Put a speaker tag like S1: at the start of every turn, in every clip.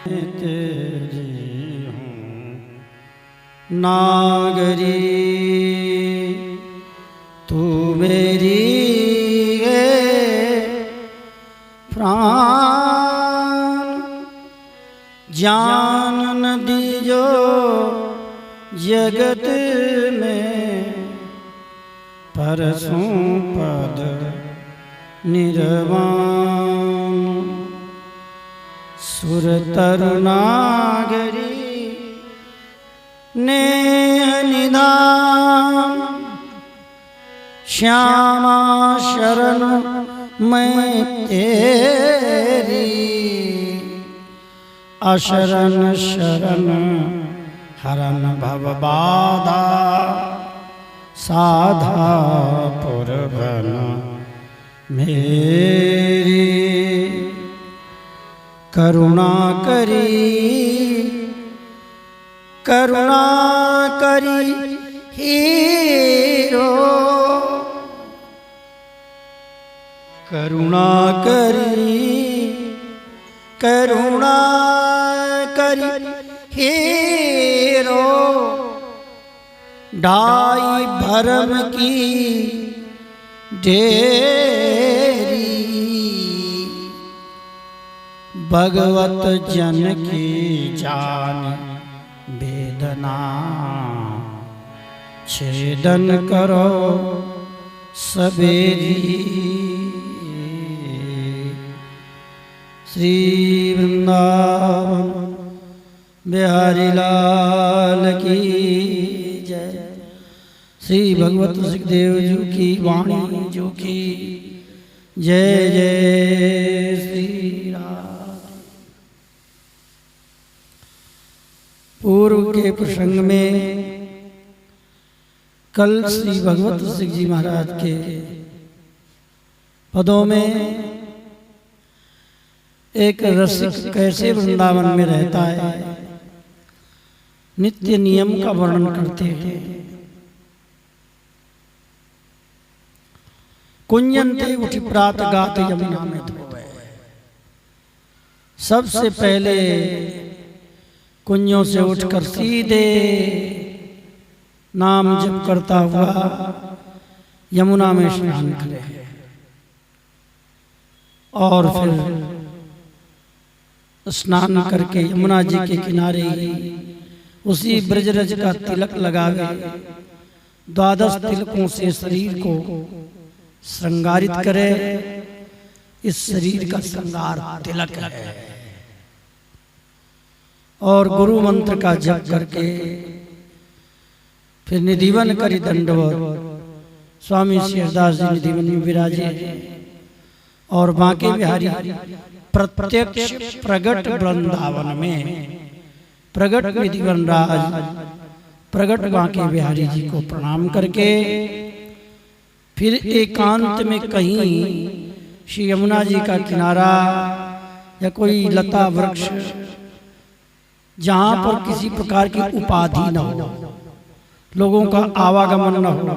S1: तेरी हूँ नागरी, तू मेरी प्राण जान न दीजो जगत में, परसों पद निर्वाण। सुर तरुनागरी नेह निधान, श्यामा शरण मैं तेरी, अशरण शरण हरण भव बाधा, साधा पुरवन मेरी। करुणा करी करुणा करी हीरो, करुणा करी करुणा करी हीरो, ढाई भरम की ढेरी, भगवत जन की जान वेदना, छेदन करो सबेरी। श्री वृंदावन बिहारी लाल की जय। श्री भगवत सुखदेव जी की वाणी जो की जय जय श्री राम। पूर्व के प्रसंग में कल श्री भगवत सिंह जी महाराज के पदों में एक रसिक कैसे वृंदावन में रहता है नित्य नियम का वर्णन करते हैं। कुंजनते उठ प्रात गात यमुना में धोए। सबसे पहले कुंजों से उठकर सीधे नाम जप करता हुआ यमुना में स्नान करे और फिर स्नान करके यमुना जी के किनारे ही उसी ब्रजरज का तिलक लगावे। 12 तिलकों से शरीर को श्रृंगारित करे। इस शरीर का श्रृंगार तिलक है। और गुरु मंत्र का जप करके फिर निधिवन करी दंडवत। स्वामी शेरदास जी निधिवन में विराजे और बांके बिहारी प्रत्यक्ष प्रगट वृंदावन में प्रगट निधिवन राज प्रगट बांके बिहारी जी को प्रणाम करके फिर एकांत में कहीं श्री यमुना जी का किनारा या कोई लता वृक्ष जहां पर किसी प्रकार की उपाधि न हो, लोगों का आवागमन न हो,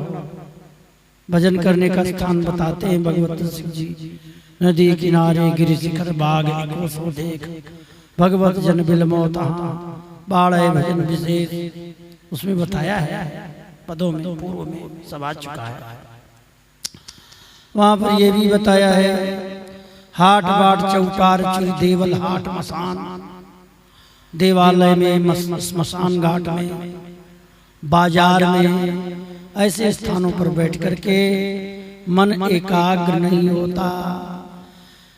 S1: भजन करने का स्थान बताते हैं भगवत सिंह जी। नदी किनारे गिरि शिखर बाग एको सो देख, भगवत जन बिलमो तहाँ बाढ़ भजन विशेष। उसमें बताया है पदों में पूर्व में सब आ चुका है। वहां पर यह भी बताया है हाट बाट चौकार चिर देवल हाट मसान, देवालय में स्मशान घाट में बाजार में ऐसे स्थानों पर बैठ करके मन एकाग्र नहीं होता।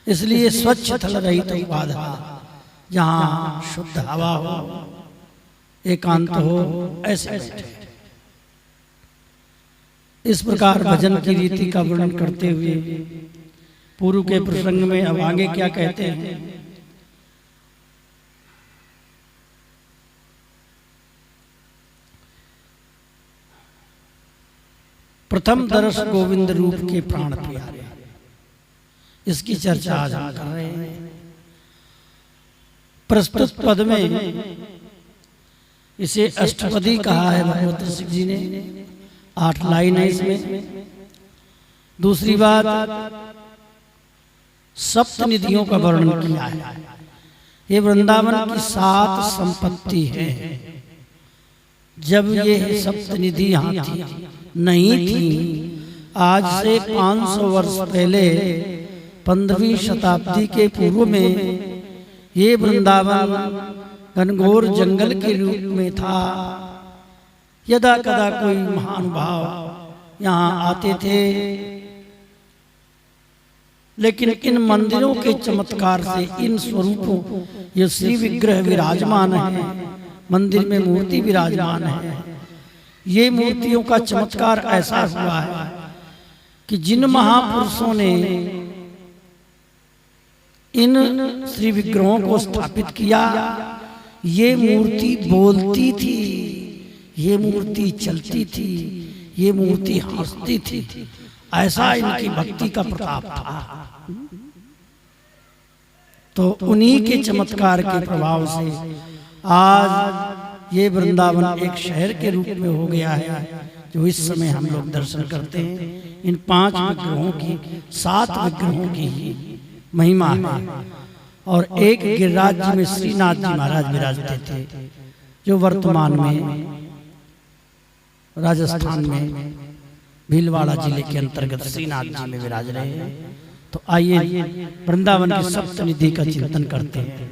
S1: इसलिए स्वच्छ थल रही तो बाधा, जहाँ शुद्ध हवा हो, एकांत हो, ऐसे बैठे। इस प्रकार भजन की रीति का वर्णन करते हुए पूर्व के प्रसंग में अब आगे क्या कहते हैं। प्रथम दर्श गोविंद रूप के प्राण प्यारे, इसकी चर्चा आज हम कर रहे हैं। प्रस्तुत पद में इसे अष्टपदी कहा है भगवत सिंह जी ने। 8 लाइन है इसमें। दूसरी बात सप्त निधियों का वर्णन किया है। ये वृंदावन की 7 संपत्ति है। जब ये सप्तनिधि यहाँ थी नहीं थी, आज से 500 वर्ष पहले 15वीं शताब्दी के पूर्व में ये वृंदावन घनघोर जंगल के रूप में था। यदा कदा कोई महानुभाव यहाँ आते थे, लेकिन इन मंदिरों के चमत्कार से, इन स्वरूपों, ये श्री विग्रह विराजमान है, मंदिर में मूर्ति विराजमान है। ये मूर्तियों का चमत्कार ऐसा हुआ है कि जिन महापुरुषों ने इन श्री विग्रहों को स्थापित किया, ये मूर्ति बोलती थी, ये मूर्ति चलती थी, ये मूर्ति हंसती थी। ऐसा इनकी भक्ति का प्रताप था। तो उन्हीं के चमत्कार के प्रभाव से आज ये वृंदावन एक शहर के रूप में हो गया है, जो इस समय हम लोग दर्शन करते हैं। इन 5 विग्रहों की, 7 विग्रहों की ही महिमा है। और एक गिरिराज जी में श्रीनाथ जी महाराज विराजते थे, जो वर्तमान में राजस्थान में भीलवाड़ा जिले के अंतर्गत श्रीनाथ जी में विराज रहे हैं। तो आइए वृंदावन की सप्तनिधि का चिंतन करते हैं।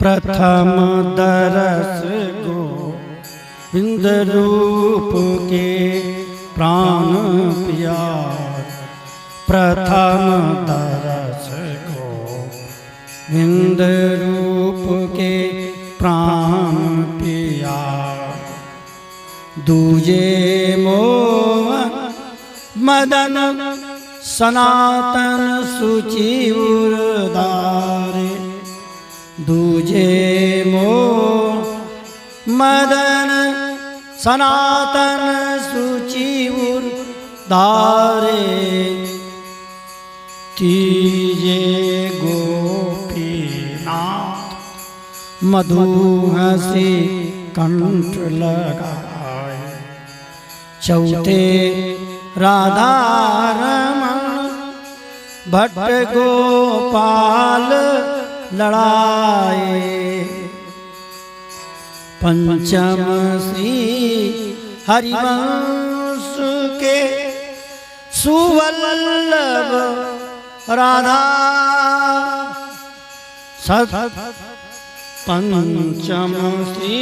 S1: प्रथम दरस गोविंद रूप के प्राण प्यार, प्रथम दरस गोविंद रूप के प्राण प्यार, दूजे मोह मदन सनातन सूचि उर्धारे, दूजे मोह मदन सनातन सूचि उर्धारे, तीजे गोपीनाथ मधु हंसी कंठ लगाए, चौथे राधा रमण भट्ट गोपाल लड़ाए, पंचम श्री हरिवंश के सुवल्लभ राधा, पंचम श्री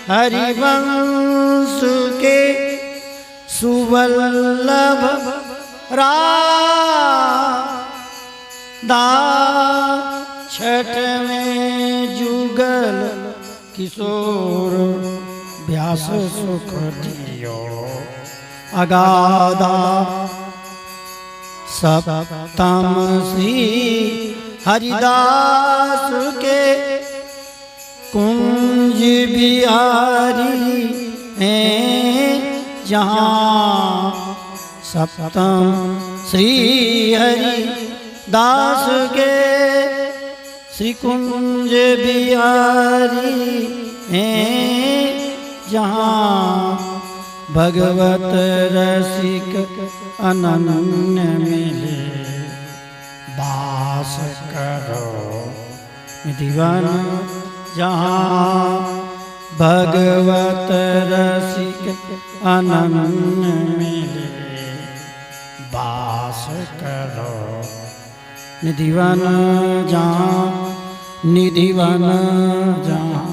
S1: हरिवंश के सुवल्लभ राधा, छठवें जुगल किशोर व्यास सुख दियो अगाधा, सप्तम श्री हरिदास के कुंज बिहारी हैं जहाँ, सप्तम श्री हरिदास के श्री कुंज बिहारी हैं जहाँ, भगवत रसिक अनन्य मिले वास करो निधिवन जहाँ, भगवत रसिक अनन्य मिले वास करो निधिवन जहाँ, निधिवन जहाँ,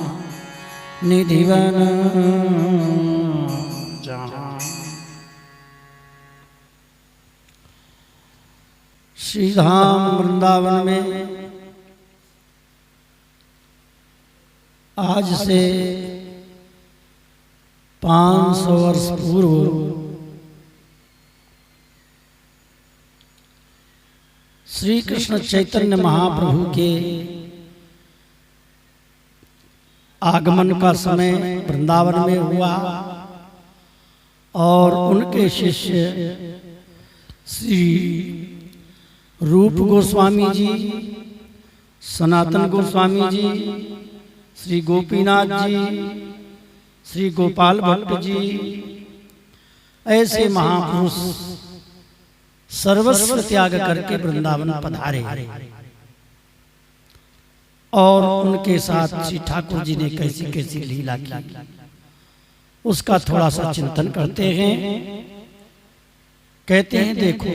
S1: निधिवन जहाँ। श्री धाम वृंदावन में आज से 500 वर्ष पूर्व श्री कृष्ण चैतन्य महाप्रभु के आगमन का समय वृंदावन में हुआ और उनके शिष्य श्री रूप गोस्वामी जी, सनातन गोस्वामी जी, श्री गोपीनाथ जी, श्री गोपाल भट्ट जी, ऐसे महापुरुष सर्वस्व त्याग करके वृंदावन पधारे और उनके साथ श्री ठाकुर जी ने कैसी कैसी लीला की उसका थोड़ा सा चिंतन करते हैं। कहते हैं देखो,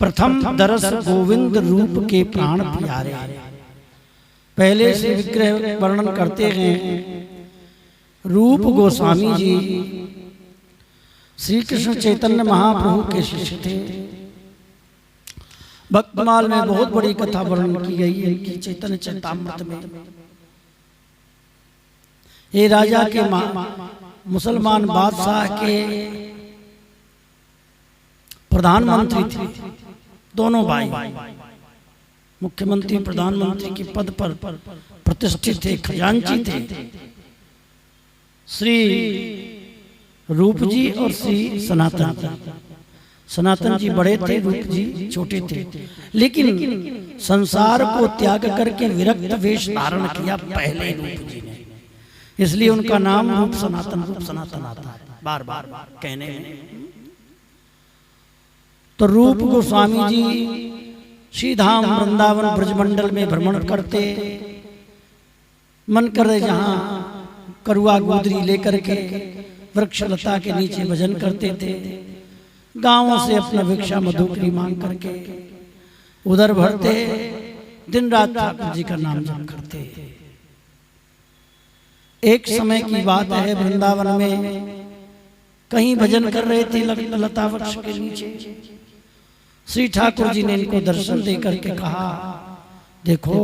S1: प्रथम दरस गोविंद रूप के प्राण प्यारे। पहले से विग्रह वर्णन करते हैं। रूप गोस्वामी जी श्री कृष्ण चैतन्य महाप्रभु के शिष्य थे। भक्तमाल में बहुत बड़ी कथा वर्णन की गई है इनकी चैतन्य चरितामृत में। ये राजा के मुसलमान बादशाह के प्रधानमंत्री थे। दोनों भाई मुख्यमंत्री प्रधानमंत्री के पद पर प्रतिष्ठित थे, खजांची थे। श्री रूप जी और श्री सनातन जी। सनातन जी बड़े थे, रूप जी छोटे थे, लेकिन संसार को त्याग करके विरक्त वेश धारण किया पहले रूप जी ने, इसलिए उनका नाम रूप सनातन आता है बार बार कहने में। तो रूप गोस्वामी जी श्री धाम वृंदावन ब्रजमंडल में भ्रमण करते, मन करे जहां करुआ गोदरी लेकर के वृक्ष लता के नीचे भजन करते थे। गांवों से अपना भिक्षा मधुकरी मांग करके उधर भरते, दिन रात ठाकुर जी का नाम जप करते। एक समय की बात है, वृंदावन में कहीं भजन कर रहे थे लता वृक्ष के नीचे। श्री ठाकुर जी ने इनको दर्शन दे करके कहा, देखो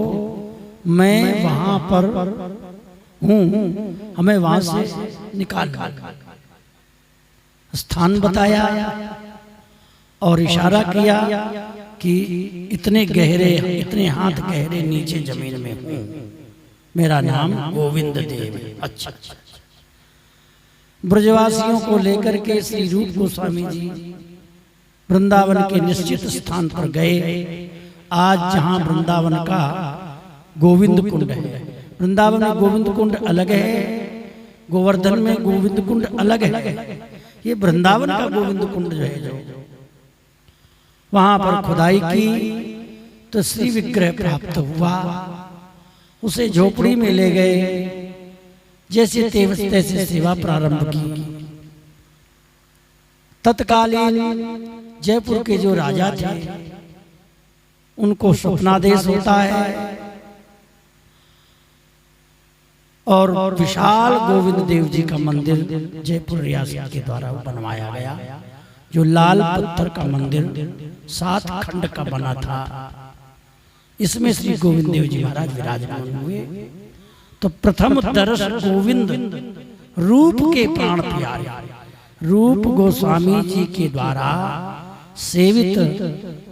S1: मैं वहां पर हूं, हमें वहां से निकाल। स्थान बताया और इशारा किया कि इतने गहरे, इतने हाथ गहरे नीचे जमीन में हूं, मेरा नाम गोविंद देव। अच्छा, ब्रजवासियों को लेकर के श्री रूप गोस्वामी जी वृंदावन के निश्चित स्थान पर गए। आज जहां वृंदावन का गोविंद कुंड है, वृंदावन में गोविंद कुंड अलग है, गोवर्धन में गोविंद कुंड अलग है। ये वृंदावन का गोविंद कुंड जो है, जो वहां पर खुदाई की तो श्री विग्रह प्राप्त हुआ। उसे झोपड़ी में ले गए, जैसे तैसे सेवा प्रारंभ की। तत्कालीन जयपुर के जो राजा थे उनको स्वप्नादेश होता है और विशाल गोविंद देव जी का मंदिर जयपुर रियासत के द्वारा बनवाया गया, जो लाल पत्थर का मंदिर 7 खंड का बना था। इसमें श्री गोविंद देव जी महाराज विराजमान हुए। तो प्रथम दर्श गोविंद रूप के प्राण प्यारे, रूप गोस्वामी जी के द्वारा सेवित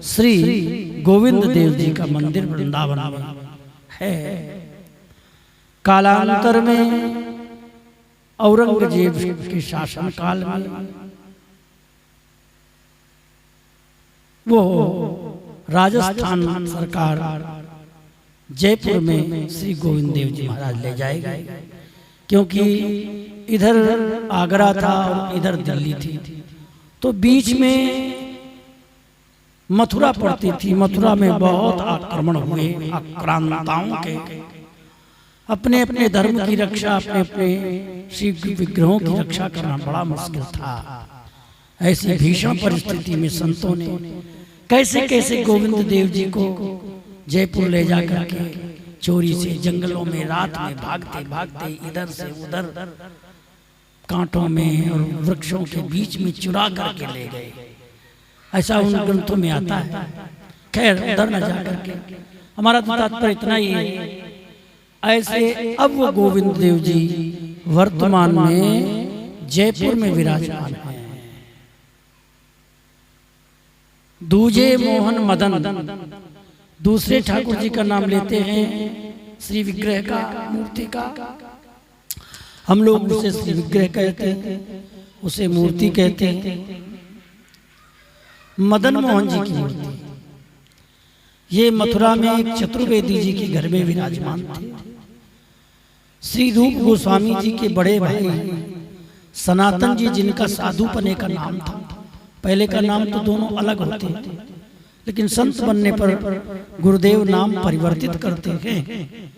S1: श्री गोविंद देव जी का मंदिर वृंदावन में है। कालांतर में औरंगजेब के शासन काल में वो राजस्थान सरकार जयपुर में श्री गोविंद देव जी महाराज ले जाएगा, क्योंकि इधर आगरा था और इधर दिल्ली थी, तो बीच में मथुरा पड़ती थी। मथुरा में बहुत आक्रमण हुए आक्रांताओं के। अपने अपने धर्म की रक्षा, अपने अपने शिव विग्रहों की रक्षा करना बड़ा मुश्किल था। ऐसी भीषण परिस्थिति में संतों ने कैसे कैसे गोविंद देव जी को जयपुर ले जा करके चोरी से जंगलों में रात में भागते भागते इधर से उधर कांटों में और वृक्षों के बीच में चुरा करके ले गए। ऐसा उन ग्रंथों में आता है। खैर उधर न जा करके हमारा तो तात्पर्य इतना ही है। ऐसे अब वो गोविंद देव जी वर्तमान में जयपुर में विराजमान है। दूजे मोहन मदन दूसरे ठाकुर जी का नाम लेते हैं, श्री विग्रह का, मूर्ति का। हम लोग उसे श्री विग्रह कहते हैं, उसे मूर्ति कहते हैं। मदन मोहन जी की मूर्ति ये मथुरा में एक चतुर्वेदी जी के घर में विराजमान थे। श्री रूप गोस्वामी जी के बड़े भाई सनातन जी, जिनका साधु पने का नाम था, पहले का नाम तो दोनों अलग होते हैं, लेकिन संत बनने पर गुरुदेव नाम परिवर्तित करते हैं।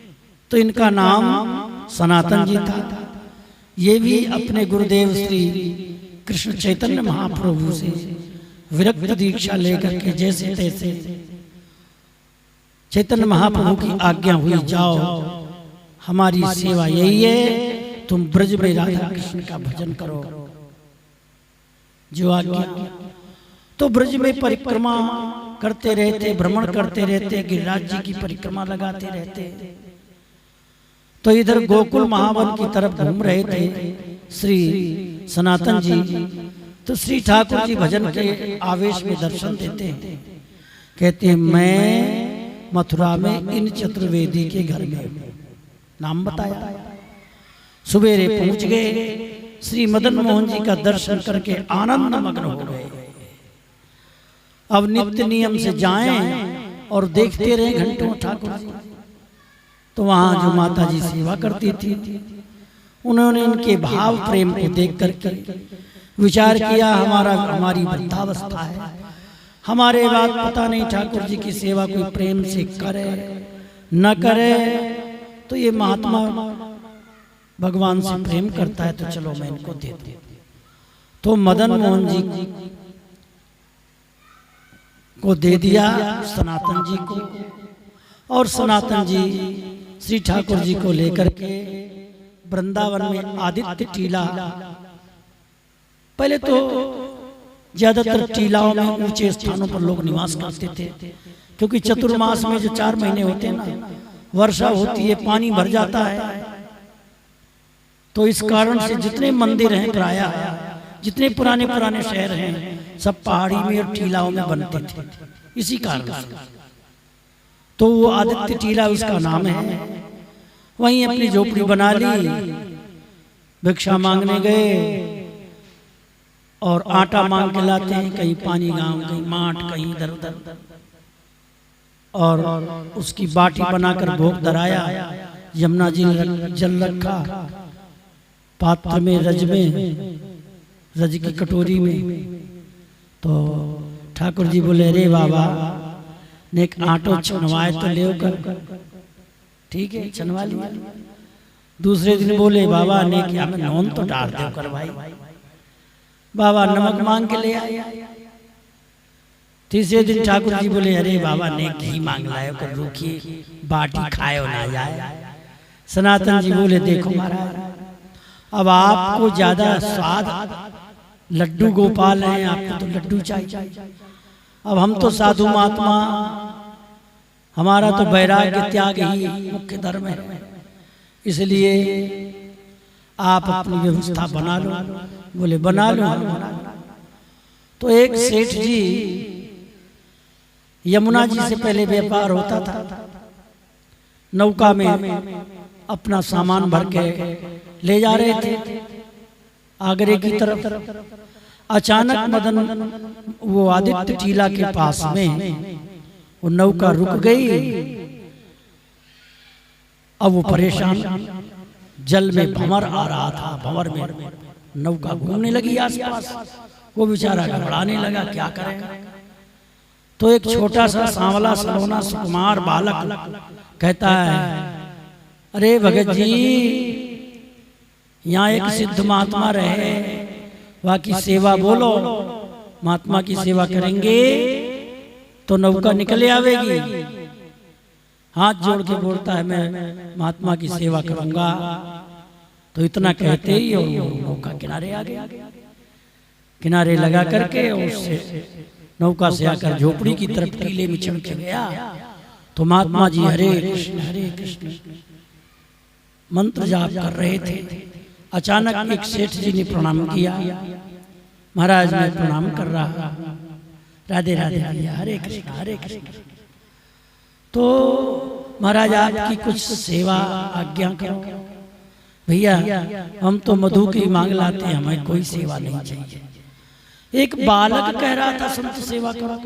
S1: तो इनका नाम सनातन जी था। ये भी अपने गुरुदेव श्री कृष्ण चैतन्य महाप्रभु से विरक्त दीक्षा लेकर के जैसे तैसे चैतन्य महाप्रभु की आज्ञा हुई, जाओ हमारी सेवा यही है, तुम ब्रज में राधा कृष्ण का भजन करो, जो आज्ञा। तो ब्रज में परिक्रमा करते रहते, भ्रमण करते रहते, गिरिराज जी की परिक्रमा लगाते रहते। तो इधर गोकुल महावन की तरफ घूम रहे थे श्री सनातन जी। तो श्री ठाकुर जी भजन के आवेश में दर्शन देते हैं, कहते हैं मैं मथुरा में इन चतुर्वेदी के घर में, नाम बताया। सुबेरे पहुंच गए, श्री मदन मोहन जी का दर्शन करके आनंद मग्न हो गए। अब नित्य नियम से जाएं और देखते रहे घंटों ठाकुर जी। तो वहां जो माता जी सेवा करती थी, उन्होंने इनके भाव प्रेम को देख करके विचार किया, हमारी वृद्धावस्था है, हमारे बाद पता नहीं ठाकुर जी की सेवा कोई प्रेम से करे न करे, तो ये महात्मा भगवान से प्रेम करता है, तो चलो मैं इनको दे दूं। तो मदन मोहन जी को दे दिया सनातन जी को, और सनातन जी श्री ठाकुर जी को लेकर के वृंदावन में आदित्य टीला, पहले तो ज्यादातर टीलाओं में ऊंचे स्थानों पर लोग निवास करते थे, क्योंकि चतुर्मास में जो 4 महीने होते हैं ना, वर्षा होती है, पानी भर जाता है। तो इस कारण से जितने मंदिर हैं प्रायः, जितने पुराने पुराने शहर हैं, सब पहाड़ी में और टीलाओं में बनते थे, इसी कारण से। तो वो आदित्य टीला उसका नाम है। वहीं अपनी झोपड़ी बना ली, भिक्षा मांगने गए और आटा मांग के लाते हैं, कहीं पानी गांव, कहीं माठ, कहीं इधर उधर, और उसकी बाटी बनाकर भोग धराया। यमुना जी जल रखा पात्र में, रज की कटोरी में। तो ठाकुर जी बोले, अरे बाबा ने एक आटो छनवाए तो ले कर, ठीक है छनवा लिया। दूसरे दिन बोले, बाबा ने क्या मैं नॉन तो डाल दे कर भाई। बाबा नमक मांग के ले आया। तीसरे दिन ठाकुर जी बोले, अरे बाबा ने घी मांग लाए कर, रुकिए बाटी खाए ना जाए। सनातन जी बोले, देखो महाराज, अब आपको ज्यादा स्वाद लड्डू गोपाल हैं, आपको तो लड्डू चाहिए। अब हम तो साधु महात्मा, हमारा तो वैराग्य त्याग ही मुख्य धर्म है, इसलिए आप अपनी व्यवस्था बना लो। बोले बना लो। तो एक सेठ जी, यमुना जी से पहले व्यापार होता था, नौका में अपना सामान भर के ले जा रहे थे आगरे की तरफ। अचानक मदन वो आदित्य टीला के पास में वो नौका रुक गई। अब वो परेशान, जल में भंवर आ रहा था, भंवर में नौका घूमने लगी आसपास। वो बेचारा घबराने लगा, क्या करे। तो एक छोटा सा सांवला सलोना सुकुमार बालक कहता है, अरे भगत जी, यहाँ एक सिद्ध महात्मा रहे, वहाँ की सेवा बोलो, महात्मा की सेवा करेंगे तो नौका निकले आवेगी। हाथ जोड़ के बोलता है, मैं महात्मा की सेवा करूंगा। तो इतना कहते ही और नौका किनारे आ गया। किनारे लगा करके उससे नौका से आकर झोपड़ी की तरफ टीले में चढ़ के गया। तो महात्मा जी हरे कृष्ण मंत्र जाप कर रहे थे। अचानक एक सेठ जी ने प्रणाम किया। महाराज मैं प्रणाम कर रहा, राधे राधे भैया, हरे कृष्ण। तो महाराज आपकी कुछ सेवा आज्ञा करो। भैया हम तो मधु की मांग लाते हैं, हमें कोई सेवा नहीं चाहिए। एक बालक कह रहा था संत सेवा करो,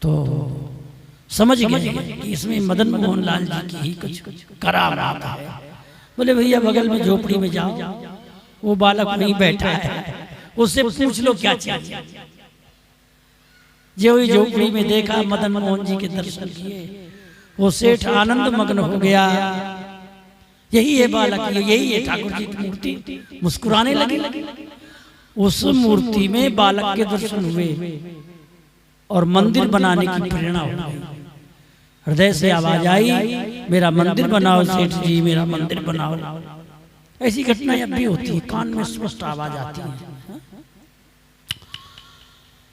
S1: तो समझ गए कि इसमें मदन मोहन लाल जी की ही कुछ करामात है। बोले भैया बगल में झोपड़ी में जाओ, वो बालक वहीं बैठा है, उससे पूछ लो क्या चाहिए। जो ही झोपड़ी में देखा मदन मोहन जी के दर्शन किए, वो सेठ आनंद मग्न हो गया। यही है बालक, यही है ठाकुर जी की मूर्ति। मुस्कुराने लगे। उस मूर्ति में बालक के दर्शन हुए और मंदिर बनाने की प्रेरणा हो गई। हृदय से आवाज आई, मेरा मंदिर बनाओ सेठ जी, मेरा मंदिर बनाओ। ऐसी घटनाएं अब भी होती है, कान में स्पष्ट आवाज आती है।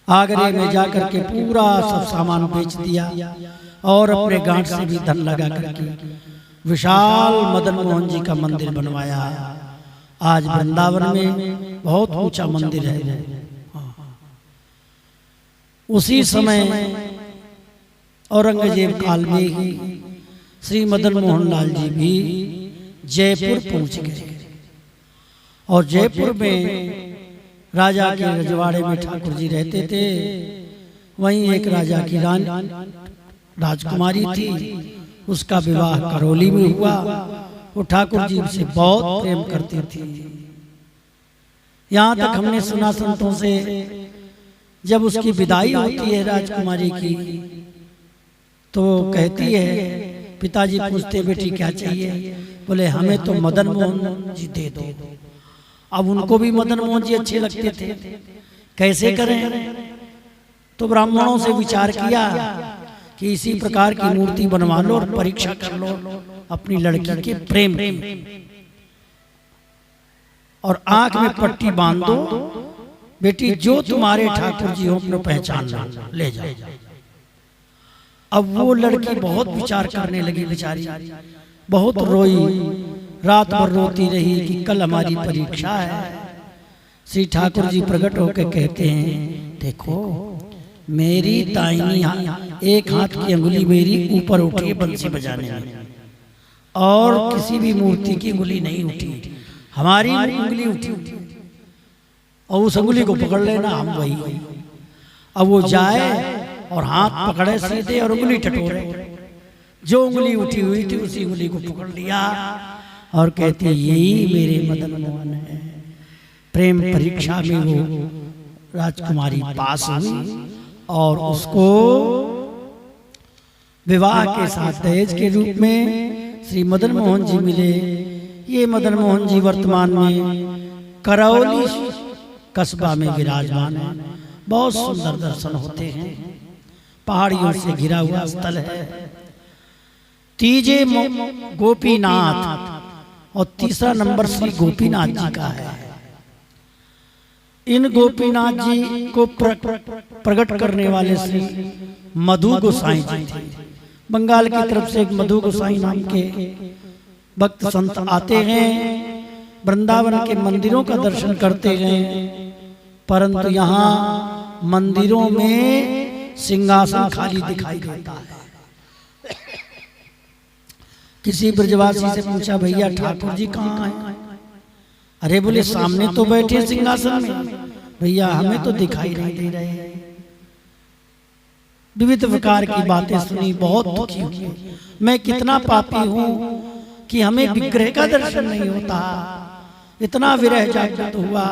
S1: आगरे में जाकर के पूरा सब सामान बेच दिया और अपने गांठ से भी धन लगा करके विशाल मदन मोहन जी का मंदिर बनवाया। आज वृंदावन में बहुत ऊंचा मंदिर है। उसी समय औरंगजेब काल में ही श्री मदन मोहन लाल जी भी जयपुर पहुंच गए और जयपुर में राजा के रजवाड़े में ठाकुर जी रहते थे। वहीं एक राजा की रानी राजकुमारी थी, उसका विवाह करौली में हुआ। वो ठाकुर जी से बहुत प्रेम करती थी। यहाँ तक हमने सुना संतों से, जब उसकी विदाई होती है राजकुमारी की, तो कहती है, पिताजी पूछते बेटी क्या चाहिए? बोले हमें तो मदन मोहन जी दे दो। अब उनको भी मदन मोहन जी अच्छे लगते थे, कैसे करें? तो ब्राह्मणों से विचार किया कि इसी प्रकार की मूर्ति बनवा लो और परीक्षा कर लो अपनी लड़की के प्रेम की, और आंख में पट्टी बांध दो, बेटी जो तुम्हारे ठाकुर जी हो अपने पहचान लो, ले जाओ। अब वो लड़की बहुत विचार करने लगी, बेचारी बहुत रोई, रात भर रोती रही कि कल हमारी परीक्षा है। श्री ठाकुर जी प्रकट होकर कहते हैं, देखो मेरी दाहिनी एक हाथ की अंगुली मेरी ऊपर उठी बंसी बजाने में, और किसी भी मूर्ति की अंगुली नहीं उठी, हमारी अंगुली उठी, और उस अंगुली को पकड़ लेना, हम वही। अब वो जाए और हाथ पकड़े सीधे और उंगली टटोरे, जो उंगली उठी हुई थी उसी उंगली को पकड़ लिया और कहती यही मेरे मदन मोहन है। प्रेम परीक्षा में वो राजकुमारी पास हुई और उसको विवाह के साथ दहेज के रूप में श्री मदन मोहन जी मिले। ये मदन मोहन जी वर्तमान में करौली कस्बा में विराजमान है। बहुत सुंदर दर्शन होते हैं, पहाड़ियों से घिरा हुआ स्थल है। तीजे गोपीनाथ और तीसरा नंबर श्री गोपीनाथ जी का है। इन गोपीनाथ जी को प्रकट करने वाले श्री मधु गोसाई जी थे। बंगाल की तरफ से एक मधु गोसाई नाम के भक्त संत आते हैं, वृंदावन के मंदिरों का दर्शन करते हैं, परंतु यहाँ मंदिरों में सिंहासन खाली दिखाई देता है। किसी ब्रजवासी से पूछा, भैया ठाकुर जी कहाँ हैं? अरे बोले सामने तो बैठे सिंहासन में, भैया हमें तो दिखाई नहीं दे रहे। विविध प्रकार की बातें सुनी, बहुत दुखी हुई। मैं कितना पापी हूँ कि हमें विग्रह का दर्शन नहीं होता। इतना विरह जागृत हुआ,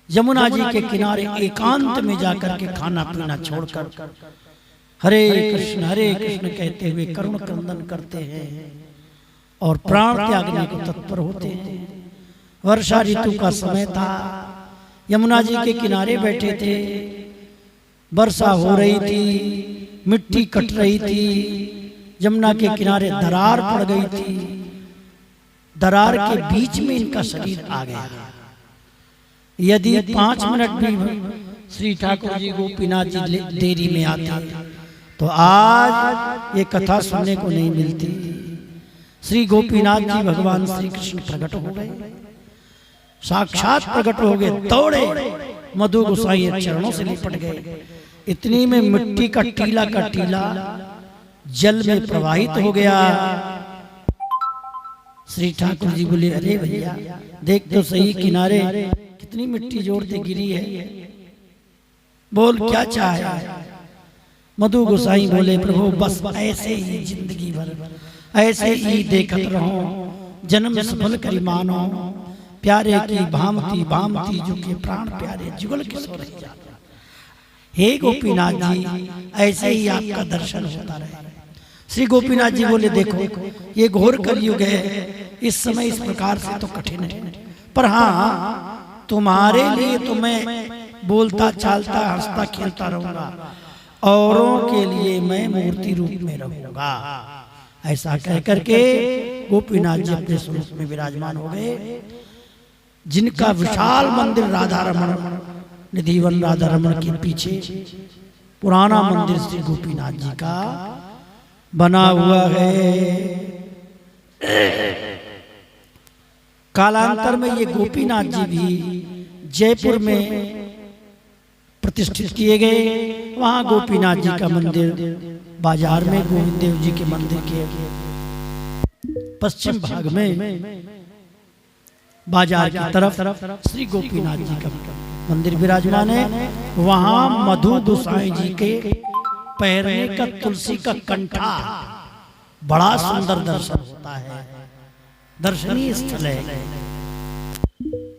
S1: यमुना जी के किनारे एकांत में जाकर के खाना पीना छोड़कर हरे कृष्ण कहते हुए करुण क्रंदन करते हैं और प्राण त्यागने को तत्पर होते हैं। वर्षा ऋतु का समय था, यमुना जी के किनारे बैठे थे, वर्षा हो रही थी, मिट्टी कट रही थी, यमुना के किनारे दरार पड़ गई थी। दरार के बीच में इनका शरीर आ गया। यदि 5 मिनट भी श्री ठाकुर जी गोपीनाथ जी देरी में आते तो आज ये कथा सुनने को नहीं मिलती। श्री गोपीनाथ जी भगवान श्री कृष्ण प्रकट हो गए, साक्षात प्रकट हो गए, दौड़े मधु गोसाई चरणों से लिपट गए। इतनी में मिट्टी का टीला जल में प्रवाहित हो गया। श्री ठाकुर जी बोले, अरे भैया देख तो सही किनारे कितनी मिट्टी जोड़ते गिरी है, बोल क्या चाहे? मधु गोसाई बोले, प्रभु बस ऐसे ही जिंदगी भर ऐसे ही देखत रहो, जन्म सफल करी मानो, प्यारे की भामती भामती जो के प्राण प्यारे जुगल के सो रह जाता। हे गोपीनाथ जी, ऐसे ही आपका दर्शन होता रहे। श्री गोपीनाथ जी बोले, देखो ये घोर कलयुग है, इस समय इस प्रकार से तो कठिन है, पर हाँ तुम्हारे लिए तो मैं बोलता चालता हंसता खेलता रहूंगा, औरों के लिए मैं मूर्ति रूप में रहूंगा। ऐसा कह करके गोपीनाथ जी अपने स्वरूप में विराजमान हो गए। जिनका विशाल मंदिर राधा रमण निधिवन राधा रमण के पीछे पुराना मंदिर श्री गोपीनाथ जी का बना हुआ है। कालांतर में ये गोपीनाथ जी भी जयपुर में प्रतिष्ठित किए गए। वहां गोपीनाथ जी का मंदिर बाजार में गोविंद देव जी के मंदिर के पश्चिम भाग में बाजार की तरफ श्री गोपीनाथ जी का मंदिर विराजमान है। वहां मधु गोसाई जी के पैरने का तुलसी का कंठा बड़ा सुंदर दर्शन होता है, दर्शनीय स्थल है।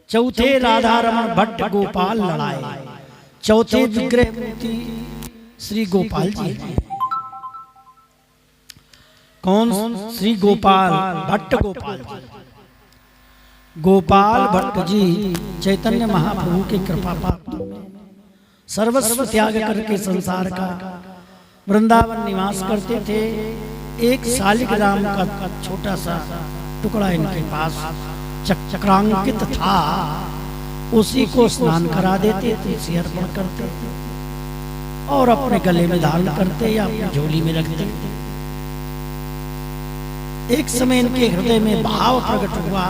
S1: चौथे राधा रमण भट्ट गोपाल लड़ाए, चौथे विग्रह मूर्ति श्री गोपाल जी हैं। कौन? श्री गोपाल भट्ट गोपाल जी। गोपाल भट्ट जी चैतन्य महाप्रभु के कृपा पात्र सर्वस्व त्याग करके संसार का वृंदावन निवास करते थे। एक शालिग्राम का छोटा सा टुकड़ा इनके पास चक्रांकित था, उसी को स्नान करा देते, तुलसी अर्पण करते और अपने गले में धारण करते या अपनी झोली में रखते। एक समय इनके हृदय में भाव प्रकट हुआ।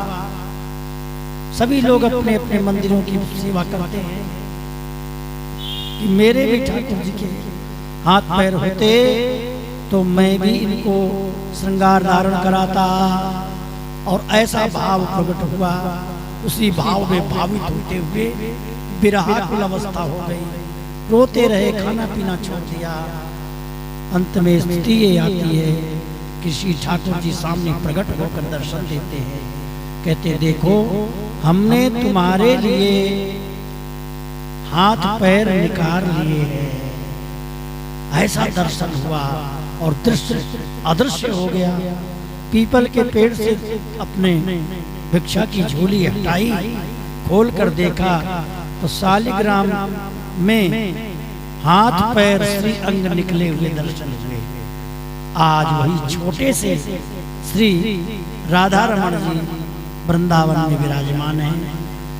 S1: सभी लोग अपने अपने मंदिरों की सेवा करते हैं कि मेरे भी ठाकुर जी के हाथ पैर होते तो मैं भी इनको श्रृंगार धारण कराता। और ऐसा भाव प्रकट हुआ, उसी भाव में भावित होते हुए विरहाकुल अवस्था हो गई, रोते रहे, खाना पीना छोड़ दिया। अंत में स्थिति ये आती है कि श्री ठाकुर जी सामने प्रकट होकर दर्शन देते हैं, कहते देखो हमने तुम्हारे लिए हाथ पैर निकाल लिए हैं। ऐसा दर्शन हुआ और दृश्य अदृश्य हो गया। पीपल के पेड़ से अपने भिक्षा की झोली हटाई, खोल कर देखा तो शालिग्राम में हाथ पैर श्री अंग निकले हुए दर्शन हुए। आज वही छोटे से श्री राधा रमण जी वृंदावन में विराजमान है।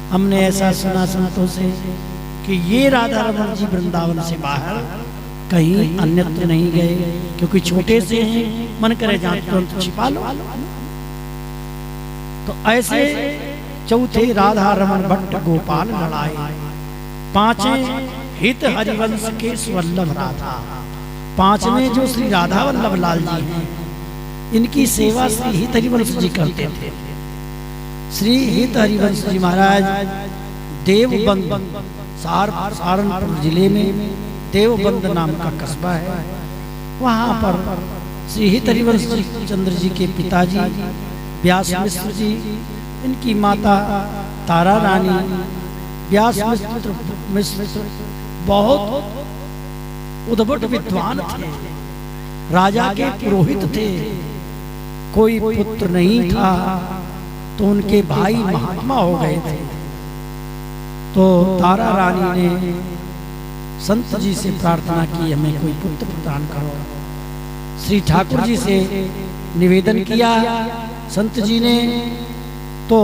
S1: हमने ऐसा सुना संतों से कि ये राधा रमण जी वृंदावन से बाहर कहीं अन्यत्र नहीं गए, क्योंकि छोटे से हैं, मन करे जहां तुरंत छिपा लो। तो ऐसे चौथे राधा रमण भट्ट गोपाल लड़ाए, पांचवें हित हरिवंश के स्वल्लभ राधा, पांचवें जो श्री राधा वल्लभ लाल जी हैं, इनकी सेवा श्री हित हरिवंश जी करते थे। श्री हित हरिवंश जी महाराज देवबंद सहारनपुर जिले में देवबंद नाम का कस्बा है, वहां पर श्री हित हरिवंश जी चंद्र जी के पिताजी व्यास मिश्र जी, इनकी माता तारा रानी, व्यास मिश्र बहुत उद्भट विद्वान थे, राजा के पुरोहित थे। कोई पुत्र नहीं था तो उनके भाई महात्मा हो गए थे। तो तारा रानी ने संत जी से प्रार्थना की, हमें कोई पुत्र प्रदान करो। श्री ठाकुर जी से निवेदन किया संत जी ने, तो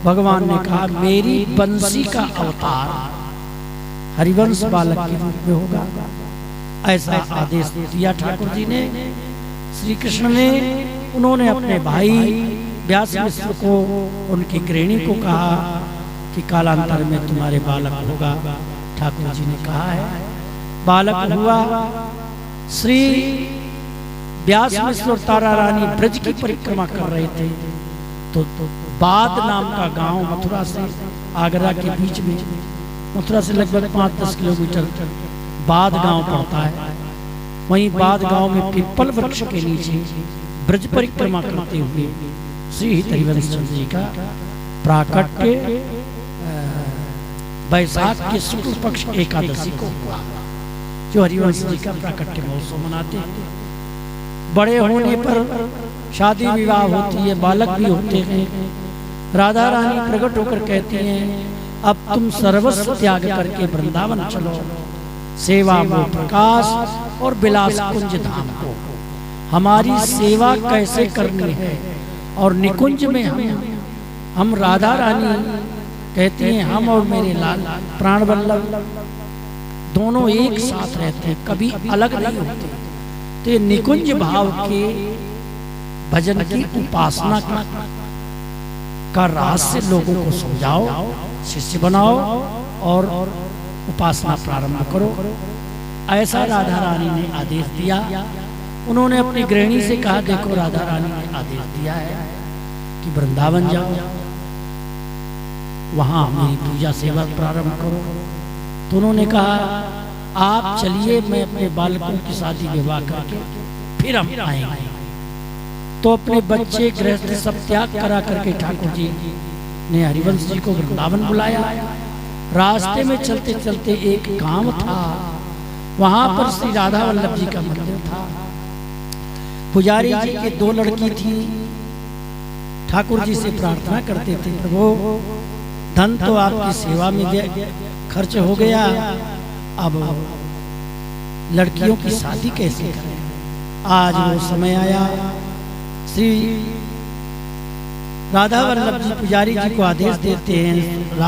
S1: भगवान ने कहा मेरी बंसी का अवतार हरिवंश बालक के रूप में होगा। ऐसा आदेश दिया ठाकुर जी ने। श्री कृष्ण ने, उन्होंने अपने भाई व्यास मिश्र को, उनकी गृहिणी को कहा कि कालांतर में तुम्हारे बालक होगा। ठाकुर जी ने कहा है, बालक हुआ। श्री व्यास मिश्र और तारा रानी ब्रज की परिक्रमा कर रहे थे, तो बाद नाम का गांव मथुरा से आगरा के बीच में, मथुरा से लगभग 5-10 किलोमीटर बाद गांव पड़ता है। वहीं बाद गांव में पीपल वृक्ष के नीचे ब्रज परिक्रमा करते हुए श्री हरिवंश चंद्र जी का प्राकट्य वैशाख के शुक्ल पक्ष एकादशी को हुआ, जो हरिवंश जी का प्राकट्य महोत्सव मनाते हैं। बड़े होने पर शादी विवाह होती है, बालक भी होते हैं। राधा रानी प्रकट होकर कहती हैं, अब तुम सर्वस्व त्याग करके वृंदावन चलो, सेवा वो प्रकाश और विलास कुंज धाम को। हमारी सेवा कैसे करनी है, और निकुंज में हम राधा रानी कहती हैं, हम और मेरे लाल प्राण वल्लभ दोनों एक साथ रहते हैं, कभी अलग नहीं होते। तो ये निकुंज भाव के भजन की उपासना का रहस्य लोगों को समझाओ, शिष्य बनाओ और उपासना प्रारंभ करो। ऐसा राधा रानी ने आदेश दिया। उन्होंने अपनी गृहिणी से कहा, देखो राधा रानी ने आदेश दिया है कि वृंदावन जाओ, वहां मेरी पूजा सेवा प्रारंभ करो। तो उन्होंने कहा, आप चलिए, मैं अपने बालकों की शादी विवाह करके फिर हम आएंगे। तो अपने बच्चे गृहस्थ सब त्याग करा करके ठाकुर जी ने हरिवंश जी को वृंदावन बुलाया। रास्ते में चलते चलते एक गांव था, वहां पर श्री राधा वल्लभ जी का मंदिर था। पुजारी जी की 2 लड़की थी। ठाकुर जी से प्रार्थना करते थे, प्रभु धन तो आपकी सेवा में खर्च हो गया, अब लड़कियों की शादी कैसे करें। आज वो समय आया। श्री राधा वल्लभ जी पुजारी जी को आदेश देते हैं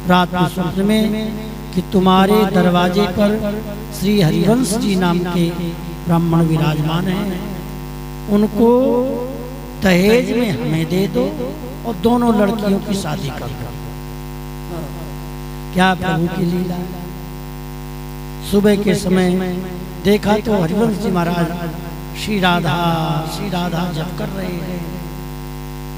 S1: रात में स्वप्न में कि तुम्हारे दरवाजे पर श्री हरिवंश जी नाम के ब्राह्मण विराजमान हैं, उनको दहेज में हमें दे दो और दोनों लड़कियों की शादी कर दो। क्या प्रभु की लीला। सुबह के समय देखा तो हरिवंश जी महाराज श्री राधा जप कर रहे हैं।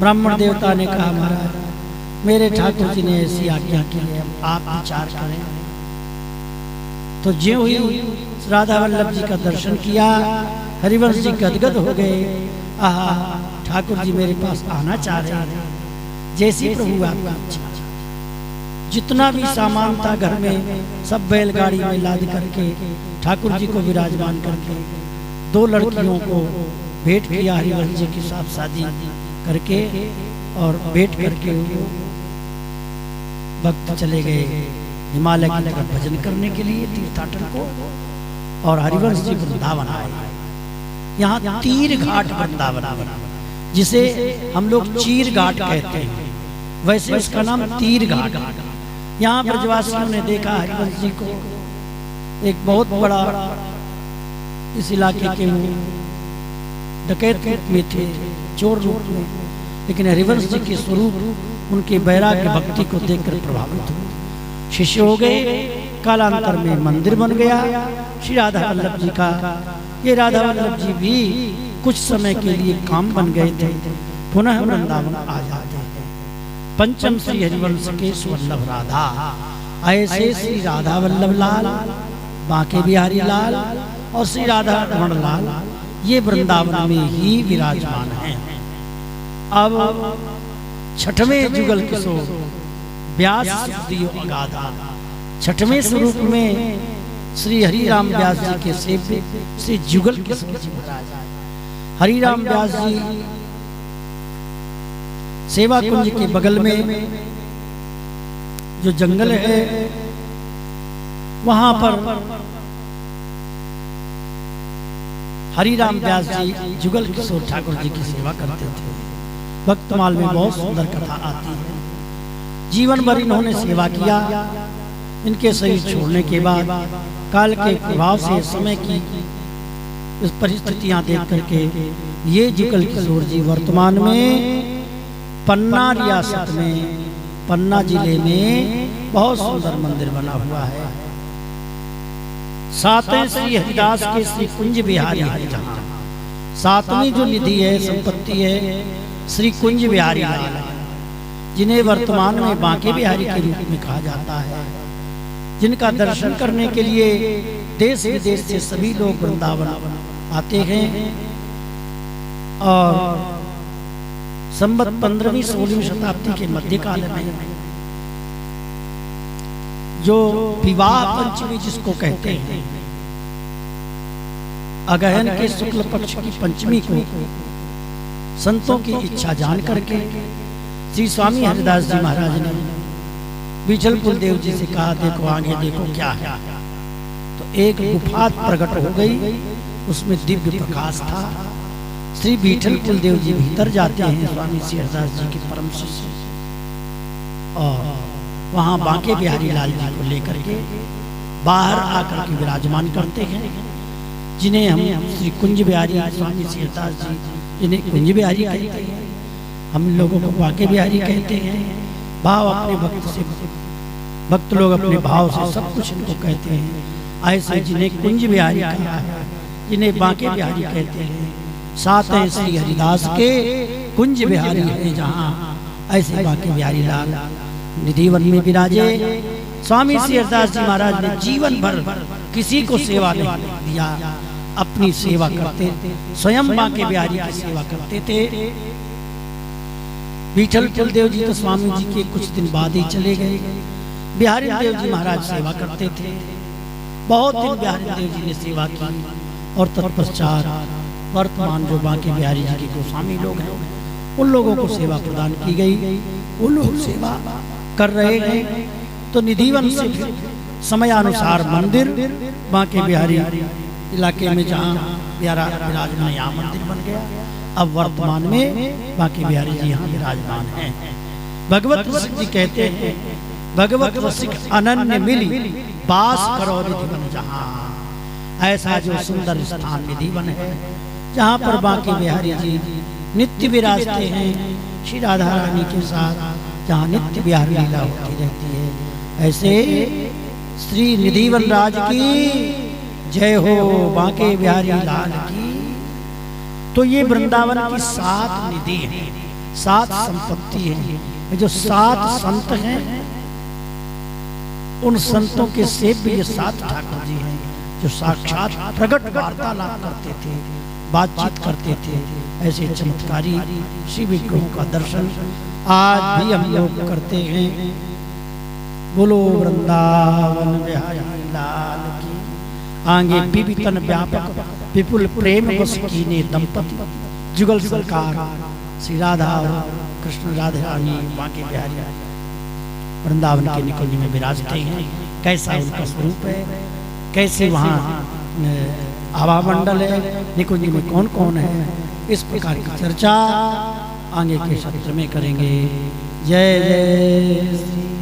S1: ब्राह्मण देवता ने कहा, महाराज मेरे ठाकुर जी ने ऐसी आज्ञा की है, आप विचार करें। तो ज्यों ही राधा वल्लभ जी का दर्शन किया, हरिवंश जी गदगद हो गए। आहा, ठाकुर जी मेरे पास आना चाह रहे हैं, जैसी प्रभु आपका इच्छा। जितना भी सामान था घर में सब बैलगाड़ी में लाद करके ठाकुर जी को विराजमान करके 2 लड़कियों को भेंट किया हरिवंश जी के साथ शादी करके, और भेंट करके भक्त चले गए हिमालय की तरफ भजन करने के लिए तीर्थाटन को। और हरिवंश जी वृंदावन आए। यहाँ तीर घाट वृंदावन, जिसे हम लोग चीर घाट कहते हैं, वैसे उसका नाम तीर घाट। यहाँ ब्रजवासियों ने देखा हरिवंश जी को, एक बहुत बड़ा इस इलाके के वो डकैत रूप में थे, चोर रूप में, लेकिन हरिवंश जी के स्वरूप उनके वैराग्य भक्ति को देखकर प्रभावित हुए, शिष्य हो गए। कालांतर में मंदिर बन गया श्री राधा वल्लभ जी का। ये राधा वल्लभ जी भी कुछ समय के लिए काम बन गए थे, पुनः वृंदावन आ जाते हैं। पंचम श्री हरिवंश के स्वल्लभ राधा, ऐसे श्री राधा वल्लभ लाल, बांके बिहारी लाल और श्री राधा रमण लाल ये वृंदावन में ही विराजमान हैं। अब 6वें जुगल किशोर व्यास सुखदेव अगाधा, 6वें स्वरूप में श्री हरिराम व्यास जी के सेव्य श्री जुगल किशोर जी महाराज। हरिराम व्यास जी सेवा कुंज के बगल में जो जंगल है, वहां पर हरिराम व्यास जी जुगल किशोर ठाकुर जी की सेवा करते थे। भक्तमाल में बहुत सुंदर कथा आती है। जीवन भर इन्होंने सेवा किया। इनके शरीर छोड़ने के बाद काल के प्रभाव से समय की इस परिस्थितियां देख करके ये जुगल किशोर जी वर्तमान में पन्ना रियासत में, पन्ना जिले में बहुत सुंदर मंदिर बना हुआ है। 7वें श्री हरिदास के श्री कुंज बिहारी है, जहाँ 7वीं जो निधि है, संपत्ति है, श्री कुंज बिहारी लाल, जिन्हें वर्तमान में बांके बिहारी के रूप में कहा जाता है, जिनका दर्शन करने के लिए देश विदेश से सभी लोग वृंदावन आते हैं। और संवत 15वीं 16वीं शताब्दी के मध्यकाल में जो विवाह पंचमी जिसको कहते हैं, अगहन के शुक्ल पक्ष की पंचमी को संतों की इच्छा जान करके श्री स्वामी हरिदास जी महाराज ने बीचल कुलदेव जी से कहा, देखो आगे देखो क्या है। तो एक गुफा प्रकट हो गई, उसमें दिव्य प्रकाश था। श्री बीठल कुलदेव जी भीतर जाते हैं स्वामी श्री हरिदास जी के परम शिष्य, और वहां बांके बिहारी लाल जी को लेकर के बाहर आकर के विराजमान करते हैं, जिन्हें हम श्री कुंज बिहारी स्वामी श्री हरिदास जी, जिन्हें कुंज बिहारी कहते हैं, हम लोगों को बांके बिहारी कहते हैं। भाव अपने भक्त से, भक्त लोग अपने भाव से सब कुछ इनको कहते हैं। ऐसे जिन्हें कुंज बिहारी कहा है, जिन्हें बांके बिहारी कहते हैं, साथ हैं श्री हरिदास के कुंज बिहारी है जहाँ, ऐसे बांके बिहारी लाल निधिवन में विराजे। स्वामी श्री हरिदास जी महाराज ने जीवन भर किसी को सेवा नहीं दिया, अपनी सेवा करते, स्वयं बांके बिहारी की सेवा करते थे। बीठल कुलदेव जी तो स्वामी जी के कुछ दिन बाद ही चले गए। बिहारी देव जी महाराज सेवा करते थे, बहुत दिन बिहारी देव जी ने सेवा की, और तत्पश्चात वर्तमान जो बांके बिहारी जी के गोस्वामी लोग हैं, उन लोगों को सेवा प्रदान की गई। वो लोग सेवा कर रहे हैं, तो निधिवन से फिर समयानुसार मंदिर बांके बिहारी इलाके में जहाँ बिहारा विराजमान, यहाँ मंदिर बन गया। अब वर्तमान में बांके बिहारी जी यहाँ विराजमान हैं। भगवत रसिक जी कहते हैं, भगवत रसिक अनन्य मिली बास करो निधिवन जहाँ। ऐसा जो सुंदर स्थान निधिवन है, जहाँ पर बांके बिहारी जी नित्य विराजते हैं श्री राधा रानी के साथ, जहाँ नित्य बिहार लीला होती रहती है। ऐसे श्री निधिवन राज की जय हो, बांके बिहारी लाल की। तो ये वृंदावन की 7 निधि है, 7 संपत्ति है। जो 7 संत हैं, उन संतों के सेव्य ये 7 ठाकुर जी हैं, जो साक्षात प्रगट वार्तालाप करते थे, बातचीत करते थे। ऐसे चमत्कारी श्री विग्रहों का दर्शन आज भी हम लोग करते हैं। बोलो वृंदावन बिहारी लाल की। आगे विपितन व्यापक विपुल प्रेम बस कीने दंपति, जुगल सरकार श्री राधा और कृष्ण राधा रानी बांके बिहारी वृंदावन के निकुंज में विराजते हैं। कैसा उनका स्वरूप है, कैसे वहाँ आभा मंडल है, निकुंज में कौन कौन है, इस प्रकार की चर्चा आगे के सत्र में करेंगे। जय जय श्री